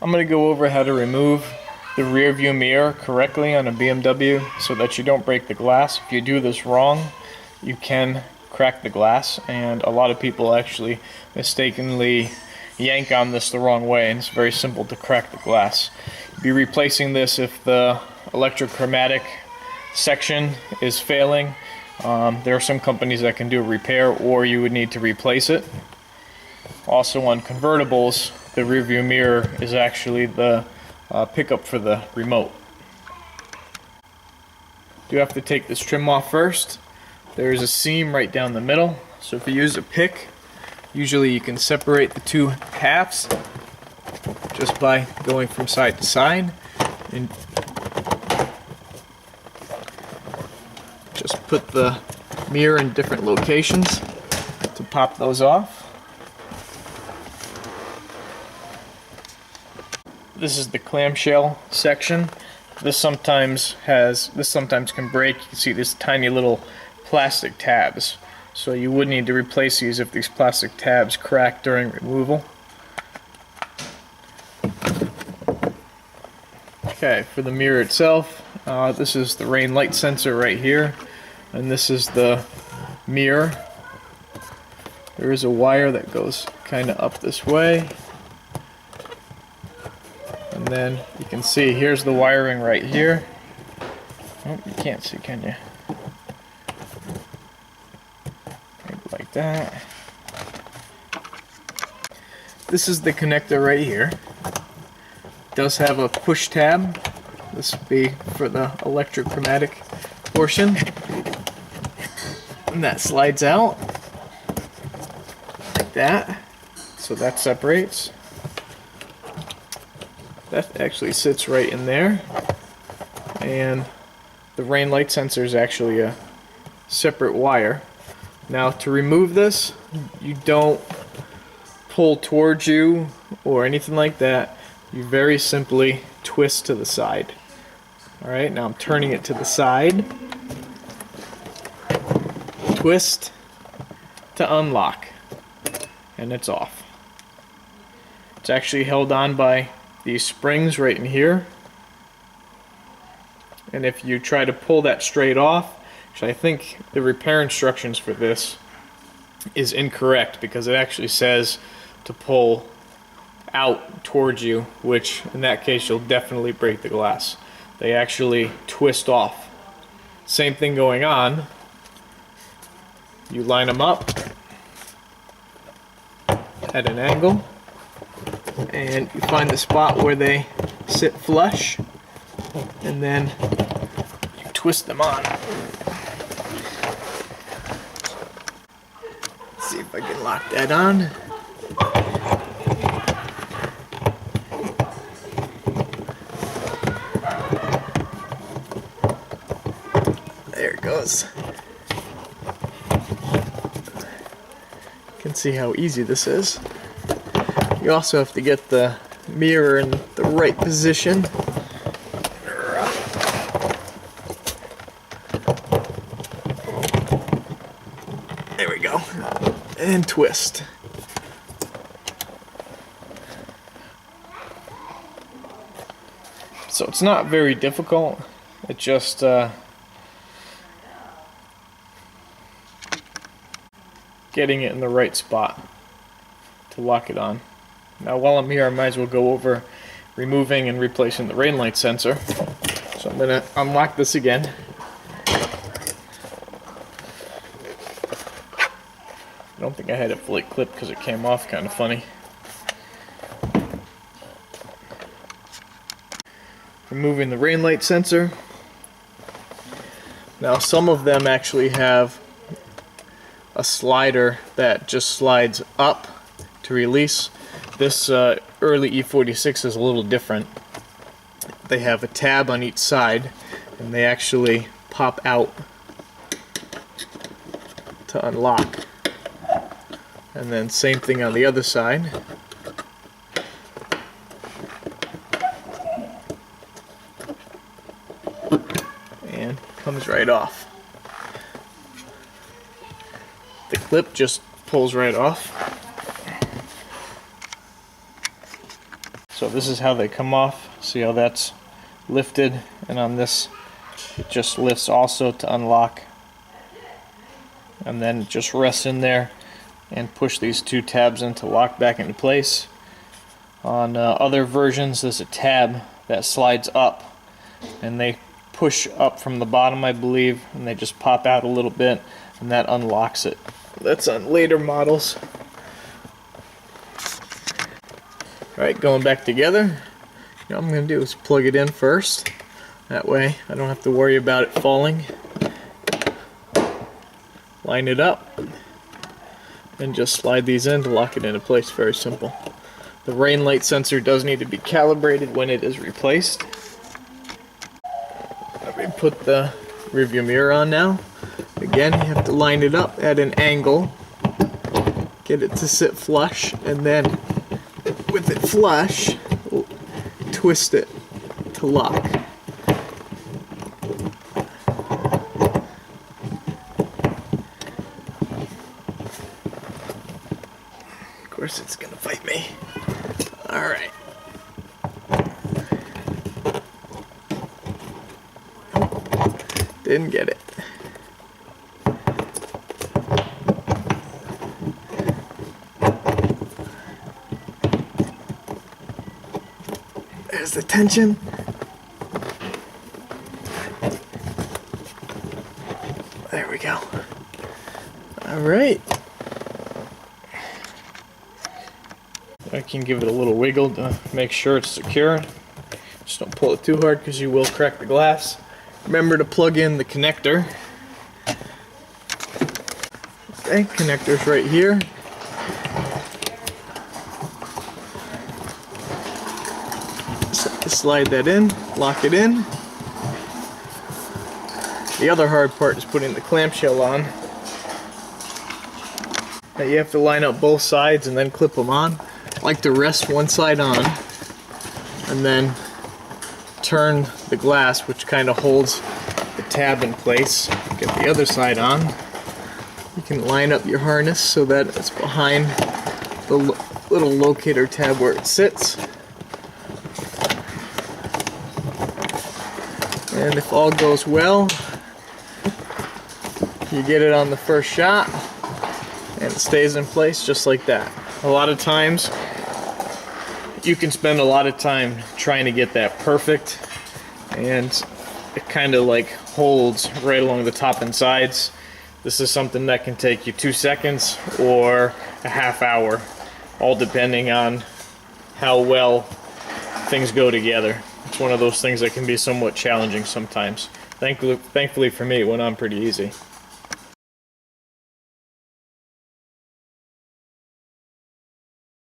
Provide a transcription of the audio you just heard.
I'm going to go over how to remove the rear view mirror correctly on a BMW so that you don't break the glass. If you do this wrong, you can crack the glass, and a lot of people actually mistakenly yank on this the wrong way, and it's very simple to crack the glass. Be replacing this if the electrochromatic section is failing. There are some companies that can do a repair, or you would need to replace it. Also on convertibles, the rear view mirror is actually the pickup for the remote. You have to take this trim off first. There's a seam right down the middle, so if you use a pick, usually you can separate the two halves just by going from side to side and just put the mirror in different locations to pop those off. This is the clamshell section. This sometimes can break. You can see these tiny little plastic tabs. So you would need to replace these if these plastic tabs crack during removal. Okay, for the mirror itself, this is the rain light sensor right here, and this is the mirror. There is a wire that goes kind of up this way. And then you can see here's the wiring right here. Oh, you can't see, can you? Maybe like that. This is the connector right here. It does have a push tab. This would be for the electrochromatic portion. And that slides out like that. So that separates. That actually sits right in there, and the rain light sensor is actually a separate wire. Now to remove this, you don't pull towards you or anything like that. You very simply twist to the side. Alright, now I'm turning it to the side. Twist to unlock, and it's off. It's actually held on by these springs right in here, and if you try to pull that straight off, actually I think the repair instructions for this is incorrect, because it actually says to pull out towards you, which in that case you'll definitely break the glass. They actually twist off. Same thing going on. You line them up at an angle, and you find the spot where they sit flush, and then you twist them on. Let's see if I can lock that on. There it goes. You can see how easy this is. You also have to get the mirror in the right position. There we go. And twist. So it's not very difficult. It just getting it in the right spot to lock it on. Now while I'm here, I might as well go over removing and replacing the rain light sensor. So I'm going to unlock this again. I don't think I had it fully clipped because it came off kind of funny. Removing the rain light sensor. Now some of them actually have a slider that just slides up to release. This early E46 is a little different. They have a tab on each side, and they actually pop out to unlock. And then same thing on the other side. And comes right off. The clip just pulls right off. So So this is how they come off. See how that's lifted, and on this it just lifts also to unlock, and then it just rests in there and push these two tabs in to lock back into place. On other versions there's a tab that slides up and they push up from the bottom, I believe, and they just pop out a little bit and that unlocks it. That's on later models. Alright, going back together, what I'm going to do is plug it in first. That way I don't have to worry about it falling. Line it up and just slide these in to lock it into place. Very simple. The rain light sensor does need to be calibrated when it is replaced. Let me put the rearview mirror on now. Again, you have to line it up at an angle, get it to sit flush, and then with it flush, twist it to lock. Of course it's gonna fight me. Alright. Didn't get it. There's the tension. There we go. Alright. I can give it a little wiggle to make sure it's secure. Just don't pull it too hard because you will crack the glass. Remember to plug in the connector. Okay, connector's right here. Slide that in, lock it in. The other hard part is putting the clamshell on. Now you have to line up both sides and then clip them on. I like to rest one side on and then turn the glass, which kind of holds the tab in place. Get the other side on. You can line up your harness so that it's behind the little locator tab where it sits. And if all goes well, you get it on the first shot and it stays in place just like that. A lot of times you can spend a lot of time trying to get that perfect, and it kind of like holds right along the top and sides. This is something that can take you 2 seconds or a half hour, all depending on how well things go together. It's one of those things that can be somewhat challenging sometimes. Thankfully for me, it went on pretty easy.